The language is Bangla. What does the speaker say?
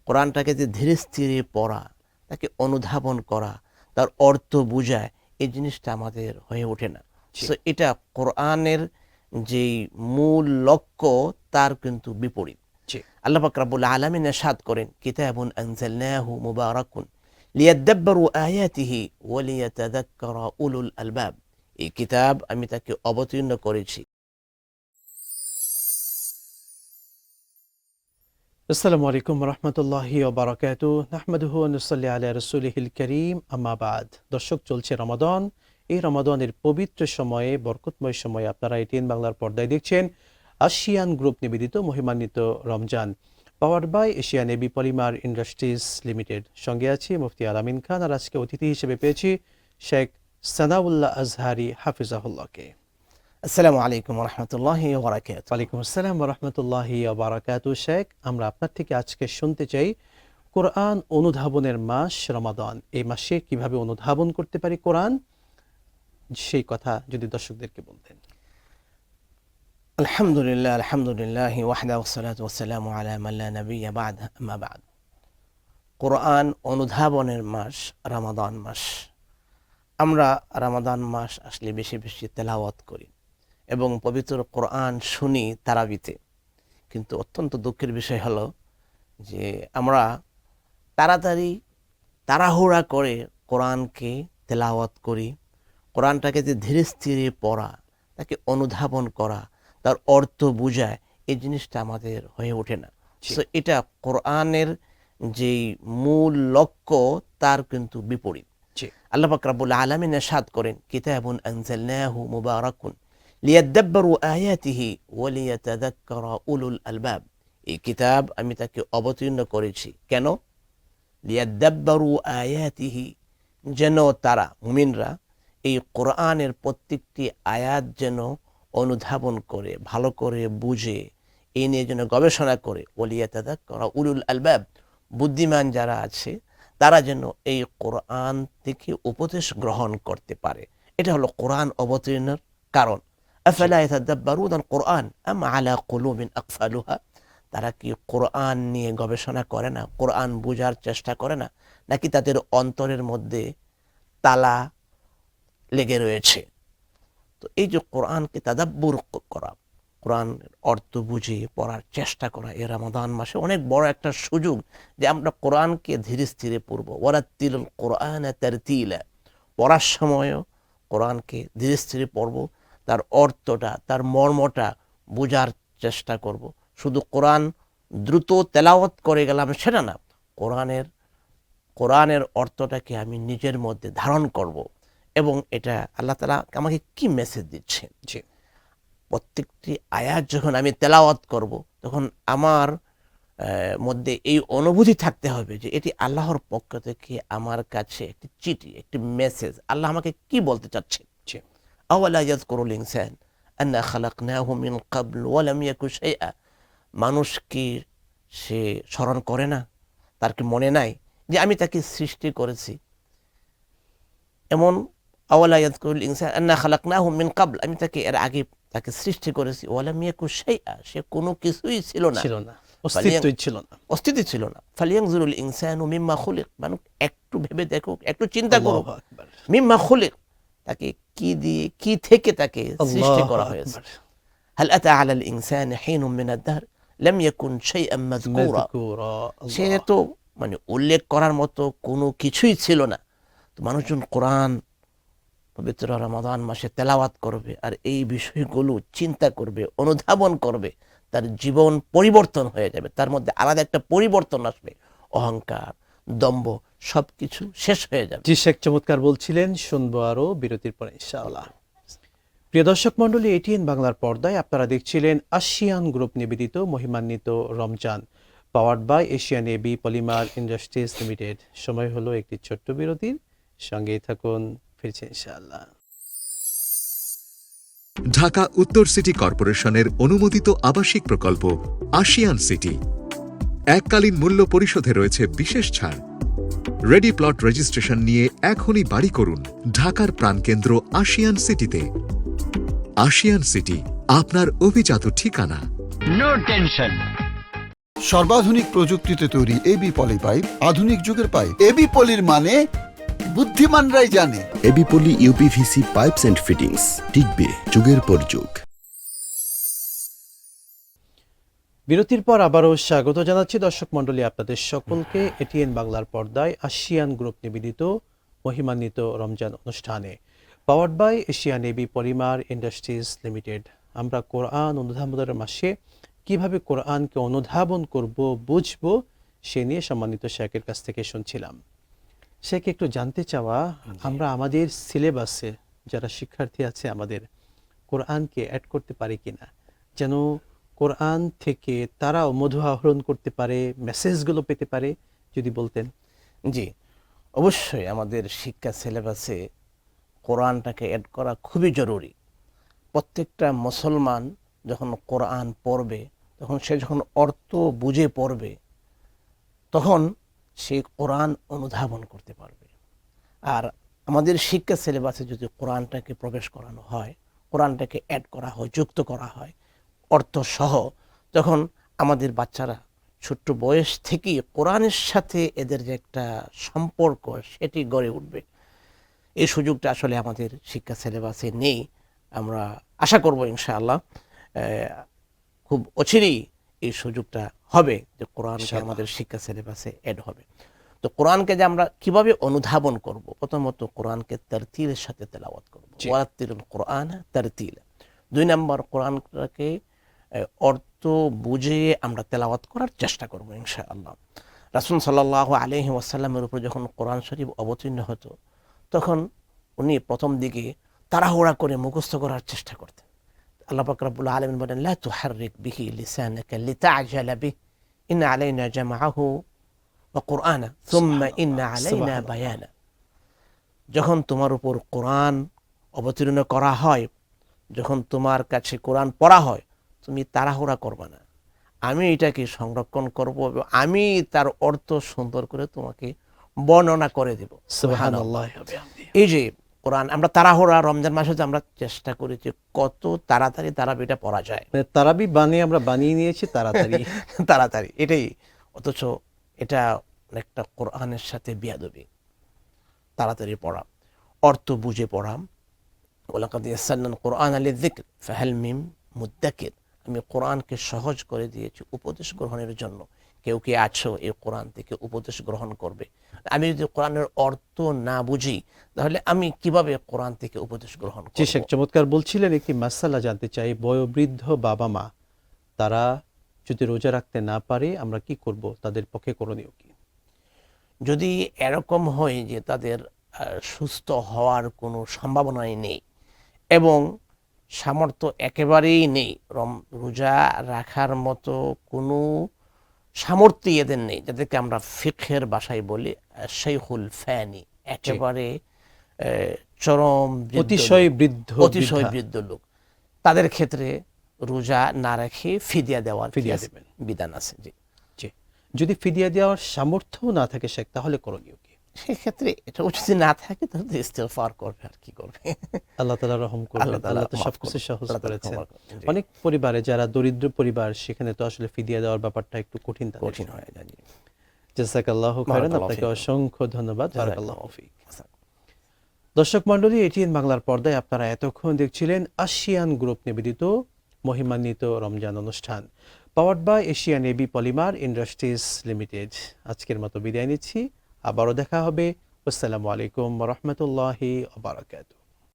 কোরআনটাকে যে ধীরে স্থিরে পড়া, তাকে অনুধাবন করা, তার অর্থ বোঝায়, এই জিনিসটা আমাদের হয়ে ওঠে না। সো এটা কোরআনের যেই মূল লক্ষ্য তার কিন্তু বিপরীত। আল্লাহ পাক রব্বুল আলামিন ইরশাদ করেন, কিতাবুন আনজালনাহু মুবারাকুন লিয়াদাব্বারু আয়াতিহি ওয়া লিয়াতাযাক্কারা উলুল আলবাব। এই কিতাব আমি তাকে অবতীর্ণ করেছি। আসসালামু আলাইকুম রহমতুল্লাহি ওয়া বারাকাতুহু নাহমাদুহু ওয়া নুসাল্লি আলা রাসূলিহিল কারীম আম্মা বাদ। দর্শক, চলছে রমাদান। এই রমাদানের পবিত্র সময়ে, বরকতময় সময়ে আপনারা এটিএন বাংলার পর্দায় দেখছেন আসিয়ান গ্রুপ নিবেদিত মহিমান্বিত Ramzan, powered by Asian AB polymer industries limited. সঙ্গে আছি মুফতি আল আমিন খান, আর আজকে অতিথি হিসেবে পেয়েছি শেখ সানাউল্লাহ আজহারি হাফিজাহুল্লাহকে। আসসালামু আলাইকুম রহমতুল্লাহি ওয়া বারাকাতুহু। ওয়ালাইকুম আসসালাম ওয়া রাহমাতুল্লাহি ওয়া বারাকাতুহু। শেখ, আমরা আপনার থেকে আজকে শুনতে চাই কোরআন অনুধাবনের মাস রমাদান। এই মাসে কিভাবে অনুধাবন করতে পারি কোরআন, সেই কথা যদি দর্শকদেরকে বলতেন। আলহামদুলিল্লাহ, আলহামদুলিল্লাহ ওয়াহদা ওয়াসসালাতু ওয়াসসালামু আলা মান লা নাবিয়্যা বা'দ, আম্মা বা'দ। কোরআন অনুধাবনের মাস রমাদান মাস। আমরা রমাদান মাস আসলে বেশি বেশি তেলাওয়াত করি এবং পবিত্র কোরআন শুনি তারাবিতে। কিন্তু অত্যন্ত দুঃখের বিষয় হলো যে আমরা তাড়াহুড়া করে কোরআনকে তেলাওয়াত করি। কোরআনটাকে যে ধীরে স্থিরে পড়া, তাকে অনুধাবন করা, তার অর্থ বোঝায়, এই জিনিসটা আমাদের হয়ে ওঠে না। সো এটা কোরআনের যেই মূল লক্ষ্য তার কিন্তু বিপরীত। আল্লাহ পাক রব্বুল আলামিন ইরশাদ করেন, কিতাবুন আনজালনাহু মুবারাকুন লিয়াদাব্বারু আয়াতিহি ওয়া লিয়াতাযাক্কারা উলুল আলবাব। এই কিতাব আমি তাকে অবতীর্ণ করেছি। কেন? লিয়াদাব্বারু আয়াতিহি, যেন তারা মুমিনরা এই কোরআনের প্রত্যেকটি আয়াত যেন অনুধাবন করে, ভালো করে বুঝে, এই নিয়ে যেন গবেষণা করে। ওয়া লিয়াতাযাক্কারা উলুল আলবাব, বুদ্ধিমান যারা আছে তারা যেন এই কোরআন থেকে উপদেশ গ্রহণ করতে পারে। এটা হলো কোরআন অবতীর্ণের কারণ। আফালা ইয়াতাদাব্বারুনাল কোরআন আম আলা কুলুবিন আকফালুহা, তারা কি কোরআন নিয়ে গবেষণা করে না, কোরআন বোঝার চেষ্টা করে না, নাকি তাদের অন্তরের মধ্যে তালা লেগে রয়েছে? তো এই যে কোরআনকে তাদাব্বুর করা, কোরআন অর্থ বুঝে পড়ার চেষ্টা করা, এই রমাদান মাসে অনেক বড় একটা সুযোগ যে আমরা কোরআনকে ধীরে স্থিরে পড়ব। ওয়ারাত্তিলুল কোরআনা তারতিলা, পড়ার সময়ও কোরআনকে ধীরে স্থিরে পড়ব, তার অর্থটা, তার মর্মটা বোঝার চেষ্টা করব। শুধু কোরআন দ্রুত তেলাওয়াত করে গেলাম সেটা না, কোরআনের অর্থটাকে আমি নিজের মধ্যে ধারণ করব। এবং এটা আল্লাহ তাআলা আমাকে কি মেসেজ দিচ্ছেন, যে প্রত্যেকটি আয়াত যখন আমি তেলাওয়াত করব তখন আমার মধ্যে এই অনুভূতি থাকতে হবে যে এটি আল্লাহর পক্ষ থেকে আমার কাছে একটি চিঠি, একটি মেসেজ। আল্লাহ আমাকে কি বলতে চাচ্ছেন। আওয়ালা ইয়াযকুরুল ইনসান আন্না খালাকনাহু মিন ক্বাবল ওয়া লাম ইয়াকু শাইআ, মানুষ কি সে স্মরণ করে না, তার কি মনে নাই যে আমি তাকে সৃষ্টি করেছি? এমন আওয়ালা ইয়াযকুরুল ইনসান আন্না খালাকনাহু মিন ক্বাবল, আমি তাকে এর আগে তাকে সৃষ্টি করেছি। ওয়া লাম ইয়াকু শাইআ, সে কোনো কিছুই ছিল না, অস্তিত্ব ছিল না। ফালিয়ানজুরুল ইনসানু মিম্মা খুলিক, মানুষ একটু ভেবে দেখুক, একটু চিন্তা করুক, মিম্মা খুলিক, তাকে কি দিয়ে, কি থেকে তাকে সৃষ্টি করা হয়েছে। হাল আতা আলাল ইনসানি হিনুম মিনাদ দাহর লাম ইয়াকুন শাইআন মাযকুরা, সে তো মানে উল্লেখ করার মতো কোনো কিছুই ছিল না। তো মানুষজন কোরআন পবিত্র রমাদান মাসে তেলাওয়াত করবে আর এই বিষয়গুলো চিন্তা করবে, অনুধাবন করবে, তার জীবন পরিবর্তন হয়ে যাবে, তার মধ্যে আলাদা একটা পরিবর্তন আসবে, অহংকার, দম্ভ সবকিছু শেষ হয়ে যাবে। জি শেখ, চমৎকার বলছিলেন। শুনবো আরো বিরতির পরে ইনশাআল্লাহ। প্রিয় দর্শক মণ্ডলী, এটিএন বাংলার পর্দায় আপনারা দেখছিলেন আসিয়ান গ্রুপ নিবেদিত মহিমান্বিত Ramzan, powered by Asian AB polymer industries limited. সময় হলো একটি ছোট্ট বিরতির, সঙ্গেই থাকুন, ফিরছে ইনশাআল্লাহ। ঢাকা উত্তর সিটি কর্পোরেশনের অনুমোদিত আবাসিক প্রকল্প আশিয়ান সিটি, এককালীন মূল্য পরিশোধে রয়েছে বিশেষ ছাড়। রেডি প্লট রেজিস্ট্রেশন নিয়ে এখনই বাড়ি করুন ঢাকার প্রাণকেন্দ্র আশিয়ান সিটিতে। আশিয়ান সিটি, আপনার অভিজাত ঠিকানা। No tension. সর্বাধুনিক প্রযুক্তিতে তৈরি এবি পলি পাইপ আধুনিক যুগের পাইপ। এবি পলির মানে বুদ্ধিমানরাই জানে। এবিপলি ইউপিভিসি পাইপস এন্ড ফিটিংস, টিকবে যুগের পর যুগ। বিরতির পর আবারও স্বাগত জানাচ্ছি দর্শক মণ্ডলী আপনাদের সকলকে এটিএন বাংলার পর্দায় আশিয়ান গ্রুপ নিবেদিত মহিমান্বিত রমজান অনুষ্ঠানে, powered by Asian AB polymer industries limited. আমরা কোরআন অনুধাবনের মাসে কিভাবে কোরআনকে অনুধাবন করব, বুঝবো, সে নিয়ে সম্মানিত শেখের কাছ থেকে শুনছিলাম। শেখ, একটু জানতে চাওয়া, আমরা আমাদের সিলেবাসে যারা শিক্ষার্থী আছে আমাদের কোরআনকে অ্যাড করতে পারি কিনা, যেন কোরআন থেকে তারাও মধু আহরণ করতে পারে, মেসেজগুলো পেতে পারে, যদি বলতেন। জি, অবশ্যই আমাদের শিক্ষা সিলেবাসে কোরআনটাকে অ্যাড করা খুবই জরুরি। প্রত্যেকটা মুসলমান যখন কোরআন পড়বে, তখন সে যখন অর্থ বুঝে পড়বে, তখন সে কোরআন অনুধাবন করতে পারবে। আর আমাদের শিক্ষা সিলেবাসে যদি কোরআনটাকে প্রবেশ করানো হয়, কোরআনটাকে অ্যাড করা হয়, যুক্ত করা হয় অর্থ সহ, তখন আমাদের বাচ্চারা ছোট্ট বয়স থেকেই কোরআনের সাথে এদের যে একটা সম্পর্ক সেটি গড়ে উঠবে। এই সুযোগটা আসলে আমাদের শিক্ষা সিলেবাসে নেই। আমরা আশা করব ইনশাআল্লাহ খুব অচিরেই এই সুযোগটা হবে যে কোরআনকে আমাদের শিক্ষা সিলেবাসে অ্যাড হবে। তো কোরআনকে যে আমরা কিভাবে অনুধাবন করব, প্রথমত কোরআনকে তারতিলের সাথে তেলাওয়াত করব, ওয়ারাত্তিলুল কোরআন তারতিলা। 2 নম্বর, কোরআনটাকে অর্থ বুঝে আমরা তেলাওয়াত করার চেষ্টা করব ইনশাআল্লাহ। রাসূল সাল্লাল্লাহু আলাইহি ওয়াসাল্লামের উপর যখন কোরআন শরীফ অবতীর্ণ হতো, তখন উনি প্রথম দিকে তাড়াহুড়া করে মুখস্থ করার চেষ্টা করতেন। আল্লাহ পাক রব্বুল আলামিন বলেন, লা তুহাররিক বিহি লিসানাকা লিতা'জালা বিহি ইন্না আলাইনা জামআহু ওয়া কুরআনা সুম্মা ইন্না আলাইনা বায়ানা। যখন তোমার উপর কোরআন অবতীর্ণ করা হয়, যখন তোমার কাছে কোরআন পড়া হয়, তুমি তাড়াহুড়া করবে না। আমি এটাকে সংরক্ষণ করব, আমি তার অর্থ সুন্দর করে তোমাকে বর্ণনা করে দেব। সুবহানাল্লাহ। এই যে কোরআন আমরা তাড়াহুড়া, রমজান মাসে যে আমরা চেষ্টা করি যে কত তাড়াতাড়ি তারাবিটা পড়া যায়, তারাবি বানিয়ে আমরা বানিয়ে নিয়েছি তাড়াতাড়ি তাড়াতাড়ি, এটাই। অথচ এটা একটা কোরআনের সাথে বিয়াদবি। তাড়াতাড়ি পড়া, অর্থ বুঝে পড়া। ওয়ালাকাদ ইয়াসসারনাল কুরআনা লিযিকর ফাহাল মিন মুদ্দাকির। আমি কোরআনকে সহজ করে দিয়েছি উপদেশ গ্রহণের জন্য। কেউ কি আছো এই কোরআন থেকে উপদেশ গ্রহণ করবে? আমি যদি কোরআনের অর্থ না বুঝি, তাহলে আমি কিভাবে কোরআন থেকে উপদেশ গ্রহণ করব? জি শেখ, চমৎকার বলছিলেন। একটি মাসালা জানতে চাই, বয়োবৃদ্ধ বাবা মা তারা যদি রোজা রাখতে না পারে, আমরা কি করব? তাদের পক্ষে করণীয় কি? যদি এরকম হয় যে তাদের সুস্থ হওয়ার কোনো সম্ভাবনাই নেই এবং সামর্থ্য একেবারেই নেই, রোজা রাখার মতো কোনো সামর্থ্য এদের নেই, যাদেরকে আমরা ফিকহের ভাষায় বলি শাইখুল ফানি, একেবারে চরম অতিশয় বৃদ্ধ লোক, তাদের ক্ষেত্রে রোজা না রেখে ফিদিয়া দেওয়ার বিধান আছে। জি জি। যদি ফিদিয়া দেওয়ার সামর্থ্য না থাকে শেখ, তাহলে করণীয় কি? সেক্ষেত্রে এটা যদি না থাকে, তাহলে ইস্তেগফার করবে, আর কি করবে। আল্লাহ তাআলা রহম করবেন, আল্লাহ তো সবকিছু সহজ করেছেন। অনেক পরিবারে যারা দরিদ্র পরিবার, সেখানে তো আসলে ফিদিয়া দেওয়ার ব্যাপারটা একটু কঠিন হয়ে যায়। জাযাকাল্লাহু খাইরান, আপনাকে অসংখ্য ধন্যবাদ। বারাকাল্লাহু ফিক। দর্শক মণ্ডলী, এটিএন বাংলার পর্দায় আপনারা এতক্ষণ দেখছিলেন আশিয়ান গ্রুপ নিবেদিত মহিমান্বিত রমজান অনুষ্ঠান, powered by Asian AB polymer industries limited. আজকের মতো বিদায় নিচ্ছি, আবারও দেখা হবে। আসসালামু আলাইকুম ওয়া রাহমাতুল্লাহি ওয়া বারাকাতুহু।